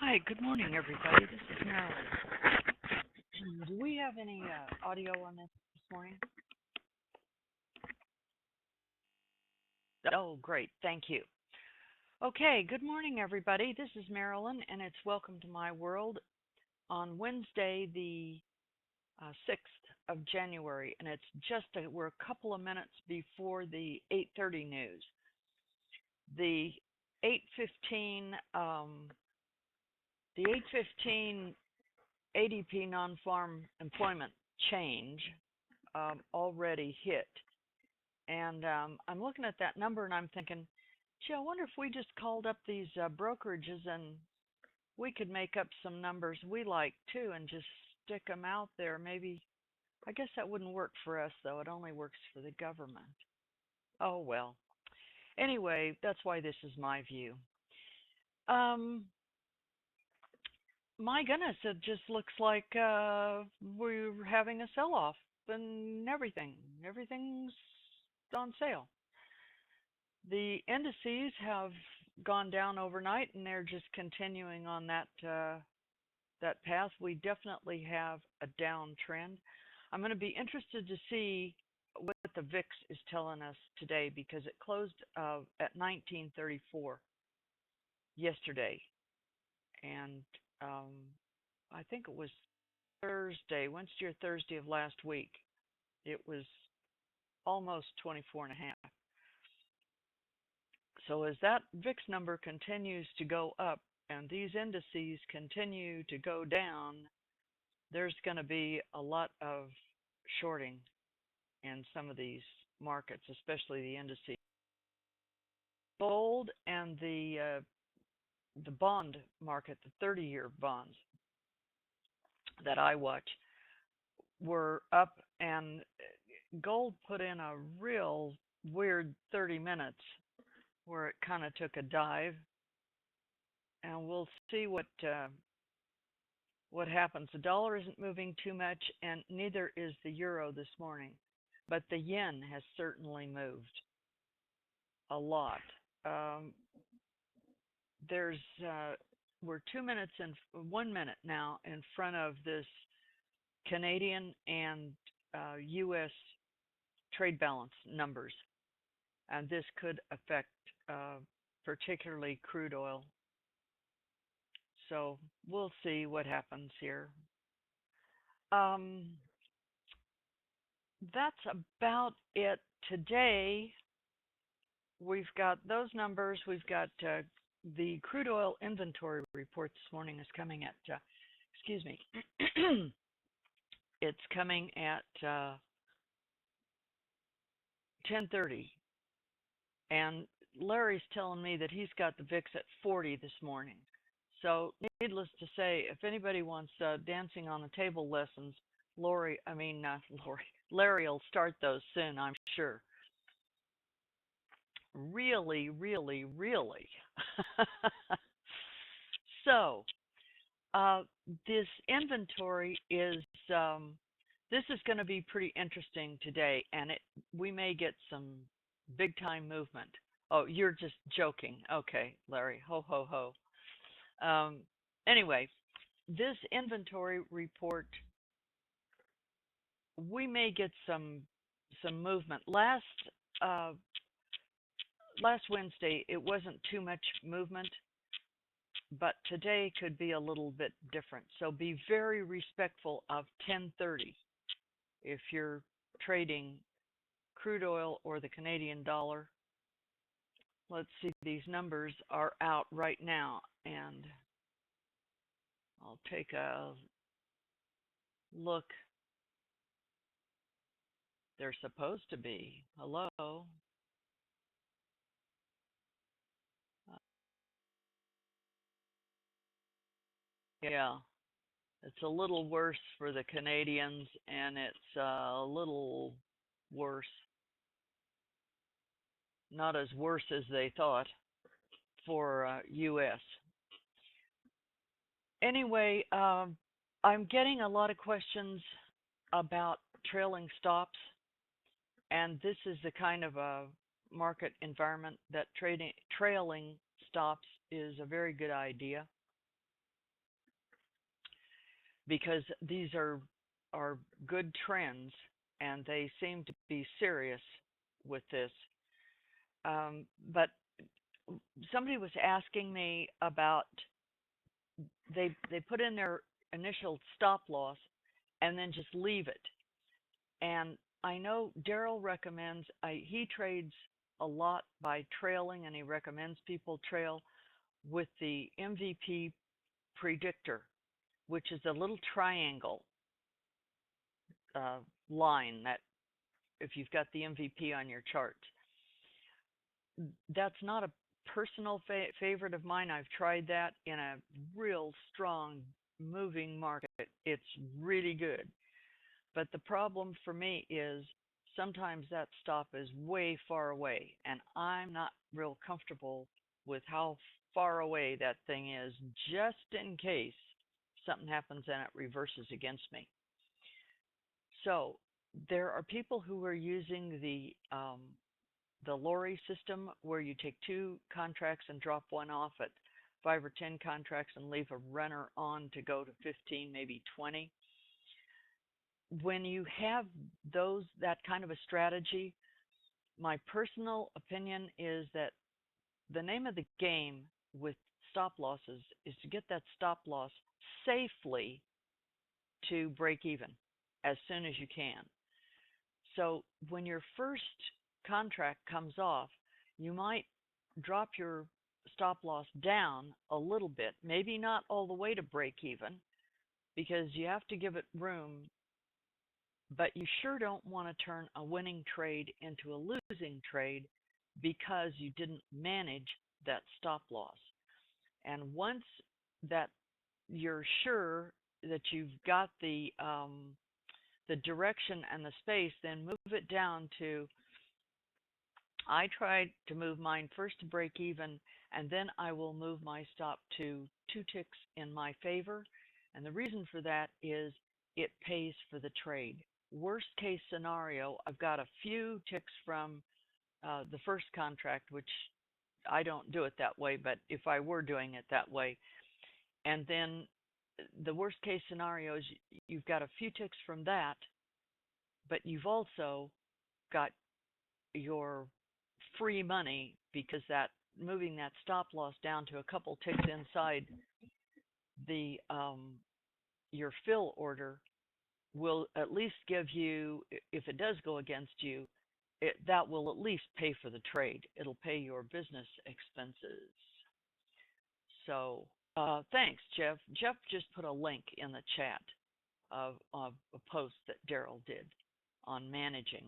Hi, good morning, everybody. This is Marilyn. Do we have any audio on this morning? Oh, great. Thank you. Okay, good morning, everybody. This is Marilyn, and it's Welcome to My World on Wednesday, the 6th of January, and it's we're a couple of minutes before the 8:30 news. The 8:15 the 8:15 ADP non-farm employment change already hit. And I'm looking at that number and I'm thinking, gee, I wonder if we just called up these brokerages and we could make up some numbers we like too and just stick them out there. Maybe, I guess that wouldn't work for us though. It only works for the government. Oh, well. Anyway, that's why this is my view. Um, my goodness, it just looks like we're having a sell-off and everything. Everything's on sale. The indices have gone down overnight, and they're just continuing on that path. We definitely have a downtrend. I'm going to be interested to see what the VIX is telling us today because it closed at 1934 yesterday, and um, I think it was Wednesday or Thursday of last week. It was almost 24 and a half. So as that VIX number continues to go up and these indices continue to go down, there's going to be a lot of shorting in some of these markets, especially the indices. Gold and the bond market, the 30-year bonds that I watch, were up, and gold put in a real weird 30 minutes where it kind of took a dive, and we'll see what happens. The dollar isn't moving too much, and neither is the euro this morning, but the yen has certainly moved a lot. Um, there's we're 1 minute now in front of this Canadian and U.S. trade balance numbers, and this could affect particularly crude oil. So we'll see what happens here. Um, that's about it today. We've got those numbers. We've got the crude oil inventory report this morning is coming at, excuse me, it's coming at 10:30. And Larry's telling me that he's got the VIX at 40 this morning. So needless to say, if anybody wants dancing on the table lessons, Larry will start those soon, I'm sure. Really, really, really. So this inventory this is going to be pretty interesting today, and we may get some big time movement. Oh, you're just joking. Okay, Larry. Ho, ho, ho. Anyway, this inventory report, we may get some movement. Uh, last Wednesday, it wasn't too much movement, but today could be a little bit different. So be very respectful of 10:30 if you're trading crude oil or the Canadian dollar. Let's see, these numbers are out right now, and I'll take a look. They're supposed to be. Hello? Yeah, it's a little worse for the Canadians, and it's a little worse. Not as worse as they thought for U.S. Anyway, I'm getting a lot of questions about trailing stops, and this is the kind of a market environment that trailing stops is a very good idea. because these are good trends and they seem to be serious with this. But somebody was asking me about they put in their initial stop loss and then just leave it. And I know Daryl recommends he trades a lot by trailing, and he recommends people trail with the MVP predictor, which is a little triangle uh, line that if you've got the MVP on your chart. That's not a personal favorite of mine. I've tried that in a real strong moving market. It's really good. But the problem for me is sometimes that stop is way far away, and I'm not real comfortable with how far away that thing is, just in case something happens and it reverses against me. So there are people who are using the lorry system where you take two contracts and drop one off at 5 or 10 contracts and leave a runner on to go to 15, maybe 20. When you have that kind of a strategy, my personal opinion is that the name of the game with stop losses is to get that stop loss safely to break even as soon as you can. So when your first contract comes off, you might drop your stop loss down a little bit, maybe not all the way to break even, because you have to give it room, but you sure don't want to turn a winning trade into a losing trade because you didn't manage that stop loss. And once that you're sure that you've got the direction and the space, then move it down to, I try to move mine first to break even, and then I will move my stop to 2 ticks in my favor. And the reason for that is it pays for the trade. Worst case scenario, I've got a few ticks from the first contract, which I don't do it that way, but if I were doing it that way, and then the worst case scenario is you've got a few ticks from that, but you've also got your free money because that moving that stop loss down to a couple ticks inside the your fill order will at least give you, if it does go against you, that will at least pay for the trade. It'll pay your business expenses. So thanks, Jeff. Jeff just put a link in the chat of a post that Daryl did on managing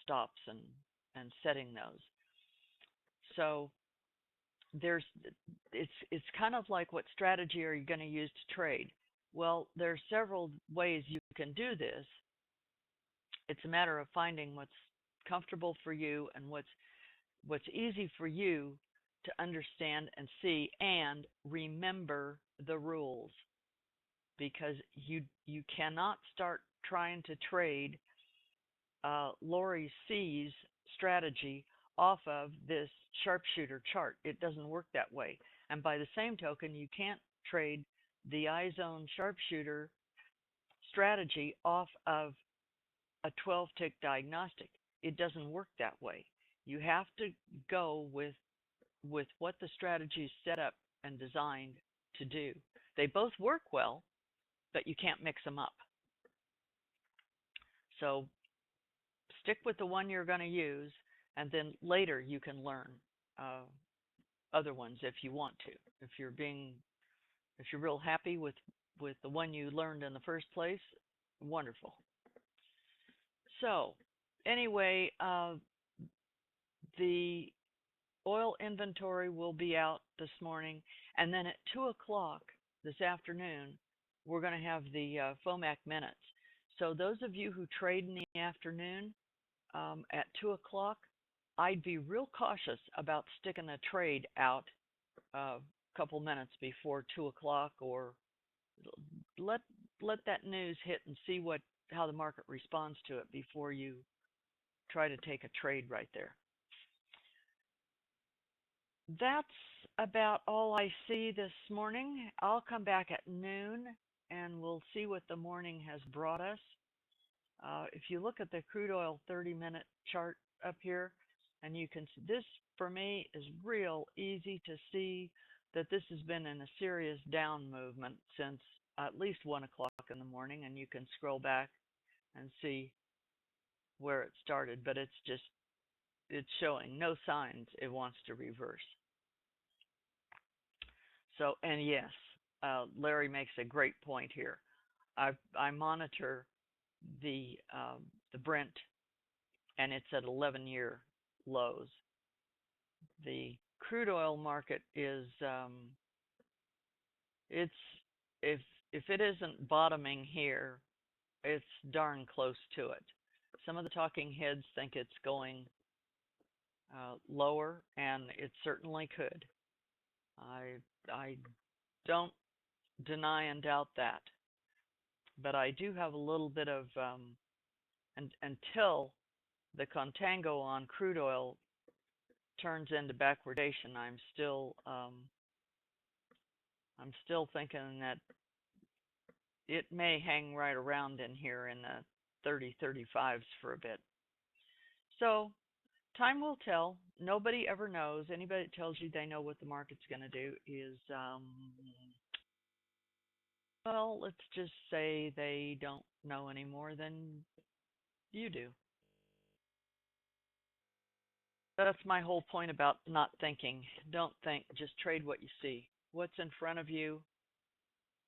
stops and setting those. So it's kind of like, what strategy are you going to use to trade? Well, there are several ways you can do this. It's a matter of finding what's comfortable for you and what's easy for you to understand and see, and remember the rules, because you cannot start trying to trade Lori C's strategy off of this sharpshooter chart. It doesn't work that way. And by the same token, you can't trade the iZone sharpshooter strategy off of a 12-tick diagnostic. It doesn't work that way. You have to go with what the strategy is set up and designed to do. They both work well, but you can't mix them up. So stick with the one you're going to use, and then later you can learn other ones if you want to. If you're real happy with the one you learned in the first place, wonderful. So anyway, the oil inventory will be out this morning, and then at 2 o'clock this afternoon, we're going to have the FOMAC minutes. So those of you who trade in the afternoon at 2 o'clock, I'd be real cautious about sticking a trade out a couple minutes before 2 o'clock, or let that news hit and see how the market responds to it before you try to take a trade right there. That's about all I see this morning. I'll come back at noon and we'll see what the morning has brought us. If you look at the crude oil 30-minute chart up here, and you can see this, for me, is real easy to see that this has been in a serious down movement since at least 1 o'clock in the morning, and you can scroll back and see where it started, but it's showing no signs it wants to reverse. So, and yes, Larry makes a great point here. I monitor the Brent, and it's at 11-year lows. The crude oil market is it's if it isn't bottoming here, it's darn close to it. Some of the talking heads think it's going lower, and it certainly could. I don't deny and doubt that, but I do have a little bit of until the contango on crude oil turns into backwardation. I'm still thinking that it may hang right around in here in the 30-35s for a bit. So time will tell. Nobody ever knows. Anybody that tells you they know what the market's going to do is, well, let's just say they don't know any more than you do. That's my whole point about not thinking. Don't think, just trade what you see. What's in front of you,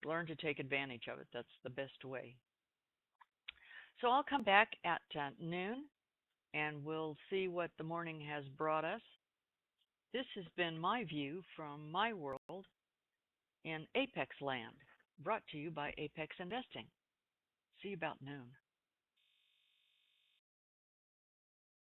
learn to take advantage of it. That's the best way. So I'll come back at noon, and we'll see what the morning has brought us. This has been my view from my world in Apex land, brought to you by Apex Investing. See you about noon.